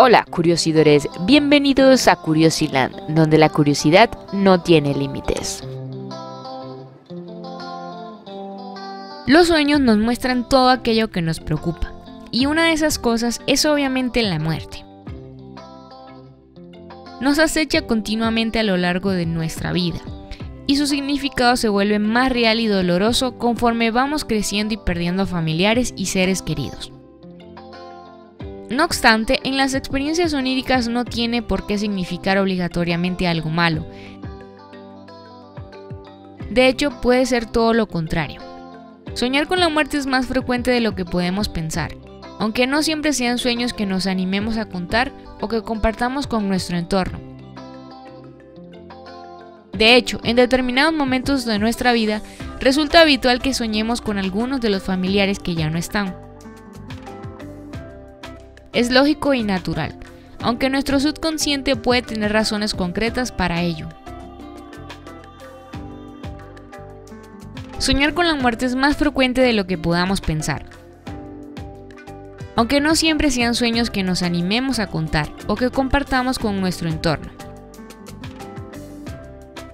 Hola curiosidores, bienvenidos a Curiosiland, donde la curiosidad no tiene límites. Los sueños nos muestran todo aquello que nos preocupa, y una de esas cosas es obviamente la muerte. Nos acecha continuamente a lo largo de nuestra vida, y su significado se vuelve más real y doloroso conforme vamos creciendo y perdiendo familiares y seres queridos. No obstante, en las experiencias oníricas no tiene por qué significar obligatoriamente algo malo. De hecho, puede ser todo lo contrario. Soñar con la muerte es más frecuente de lo que podemos pensar, aunque no siempre sean sueños que nos animemos a contar o que compartamos con nuestro entorno. De hecho, en determinados momentos de nuestra vida, resulta habitual que soñemos con algunos de los familiares que ya no están. Es lógico y natural, aunque nuestro subconsciente puede tener razones concretas para ello. Soñar con la muerte es más frecuente de lo que podamos pensar, aunque no siempre sean sueños que nos animemos a contar o que compartamos con nuestro entorno.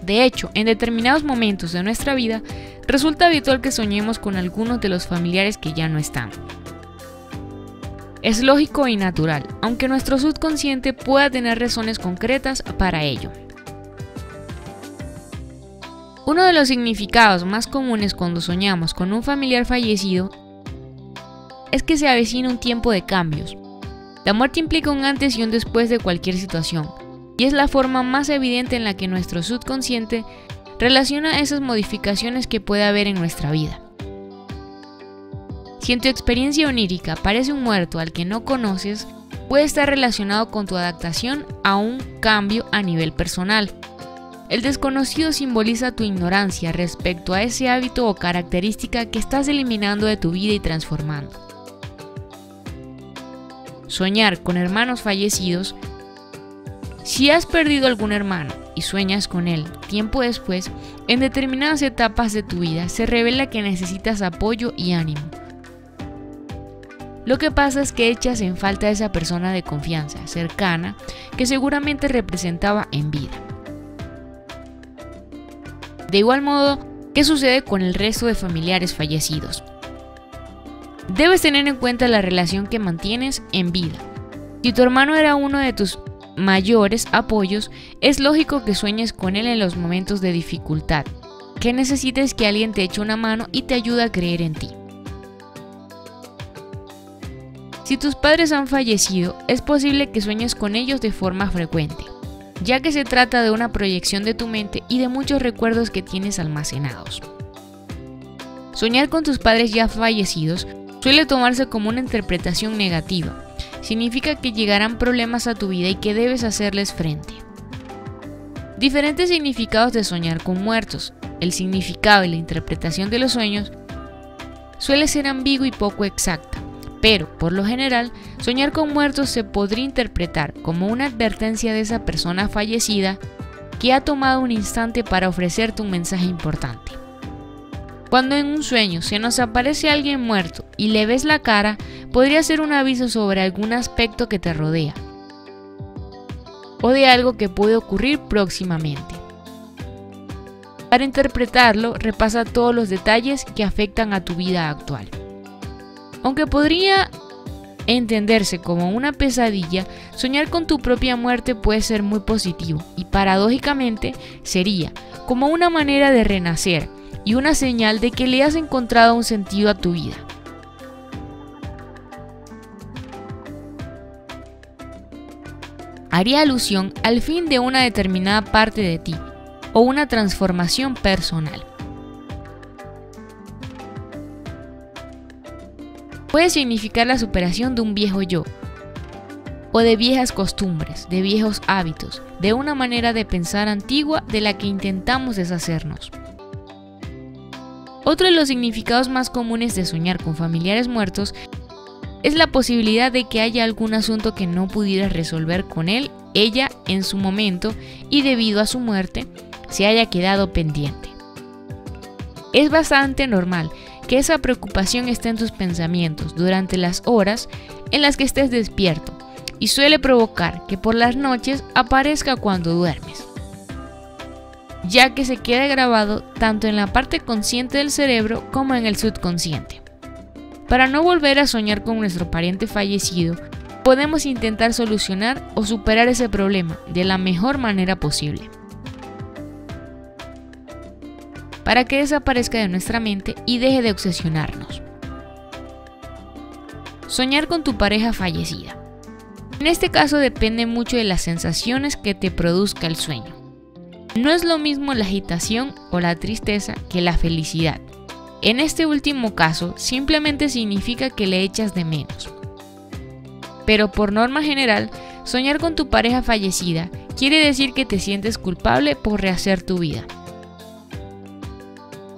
De hecho, en determinados momentos de nuestra vida, resulta habitual que soñemos con algunos de los familiares que ya no están. Es lógico y natural, aunque nuestro subconsciente pueda tener razones concretas para ello. Uno de los significados más comunes cuando soñamos con un familiar fallecido es que se avecina un tiempo de cambios. La muerte implica un antes y un después de cualquier situación, y es la forma más evidente en la que nuestro subconsciente relaciona esas modificaciones que puede haber en nuestra vida. Si en tu experiencia onírica aparece un muerto al que no conoces, puede estar relacionado con tu adaptación a un cambio a nivel personal. El desconocido simboliza tu ignorancia respecto a ese hábito o característica que estás eliminando de tu vida y transformando. Soñar con hermanos fallecidos. Si has perdido algún hermano y sueñas con él tiempo después, en determinadas etapas de tu vida se revela que necesitas apoyo y ánimo. Lo que pasa es que echas en falta a esa persona de confianza, cercana, que seguramente representaba en vida. De igual modo, ¿qué sucede con el resto de familiares fallecidos? Debes tener en cuenta la relación que mantienes en vida. Si tu hermano era uno de tus mayores apoyos, es lógico que sueñes con él en los momentos de dificultad, que necesites que alguien te eche una mano y te ayude a creer en ti. Si tus padres han fallecido, es posible que sueñes con ellos de forma frecuente, ya que se trata de una proyección de tu mente y de muchos recuerdos que tienes almacenados. Soñar con tus padres ya fallecidos suele tomarse como una interpretación negativa. Significa que llegarán problemas a tu vida y que debes hacerles frente. Diferentes significados de soñar con muertos. El significado y la interpretación de los sueños suele ser ambiguo y poco exacta. Pero, por lo general, soñar con muertos se podría interpretar como una advertencia de esa persona fallecida que ha tomado un instante para ofrecerte un mensaje importante. Cuando en un sueño se nos aparece alguien muerto y le ves la cara, podría ser un aviso sobre algún aspecto que te rodea o de algo que puede ocurrir próximamente. Para interpretarlo, repasa todos los detalles que afectan a tu vida actual. Aunque podría entenderse como una pesadilla, soñar con tu propia muerte puede ser muy positivo y paradójicamente sería como una manera de renacer y una señal de que le has encontrado un sentido a tu vida. Haría alusión al fin de una determinada parte de ti o una transformación personal. Puede significar la superación de un viejo yo, o de viejas costumbres, de viejos hábitos, de una manera de pensar antigua de la que intentamos deshacernos. Otro de los significados más comunes de soñar con familiares muertos es la posibilidad de que haya algún asunto que no pudieras resolver con él, ella en su momento y debido a su muerte se haya quedado pendiente. Es bastante normal que esa preocupación esté en tus pensamientos durante las horas en las que estés despierto, y suele provocar que por las noches aparezca cuando duermes, ya que se queda grabado tanto en la parte consciente del cerebro como en el subconsciente. Para no volver a soñar con nuestro pariente fallecido, podemos intentar solucionar o superar ese problema de la mejor manera posible, para que desaparezca de nuestra mente y deje de obsesionarnos. Soñar con tu pareja fallecida. En este caso depende mucho de las sensaciones que te produzca el sueño. No es lo mismo la agitación o la tristeza que la felicidad. En este último caso, simplemente significa que le echas de menos. Pero por norma general, soñar con tu pareja fallecida quiere decir que te sientes culpable por rehacer tu vida,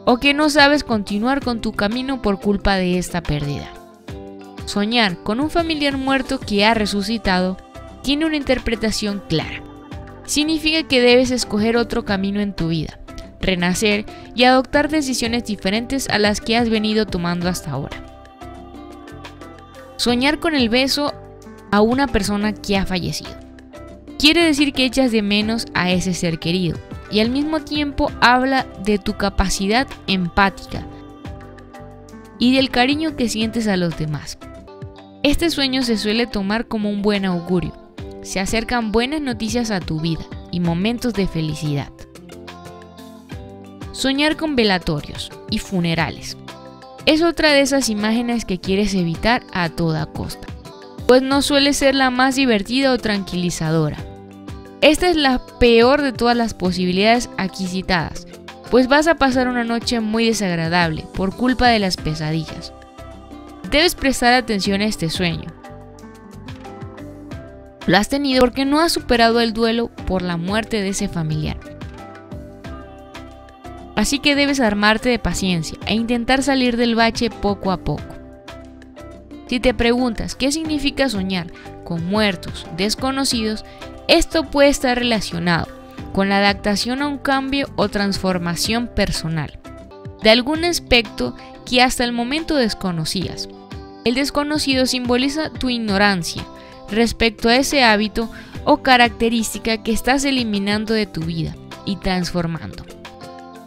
o que no sabes continuar con tu camino por culpa de esta pérdida. Soñar con un familiar muerto que ha resucitado tiene una interpretación clara. Significa que debes escoger otro camino en tu vida, renacer y adoptar decisiones diferentes a las que has venido tomando hasta ahora. Soñar con el beso a una persona que ha fallecido quiere decir que echas de menos a ese ser querido y al mismo tiempo habla de tu capacidad empática y del cariño que sientes a los demás. Este sueño se suele tomar como un buen augurio. Se acercan buenas noticias a tu vida y momentos de felicidad. Soñar con velatorios y funerales es otra de esas imágenes que quieres evitar a toda costa, pues no suele ser la más divertida o tranquilizadora. Esta es la peor de todas las posibilidades aquí citadas, pues vas a pasar una noche muy desagradable por culpa de las pesadillas. Debes prestar atención a este sueño. Lo has tenido porque no has superado el duelo por la muerte de ese familiar. Así que debes armarte de paciencia e intentar salir del bache poco a poco. Si te preguntas qué significa soñar con muertos desconocidos, esto puede estar relacionado con la adaptación a un cambio o transformación personal de algún aspecto que hasta el momento desconocías. El desconocido simboliza tu ignorancia respecto a ese hábito o característica que estás eliminando de tu vida y transformando.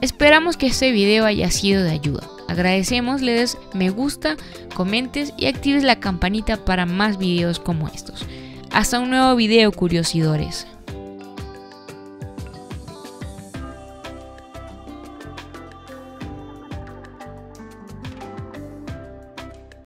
Esperamos que este video haya sido de ayuda. Agradecemos le des me gusta, comentes y actives la campanita para más videos como estos. Hasta un nuevo video, curiosidores.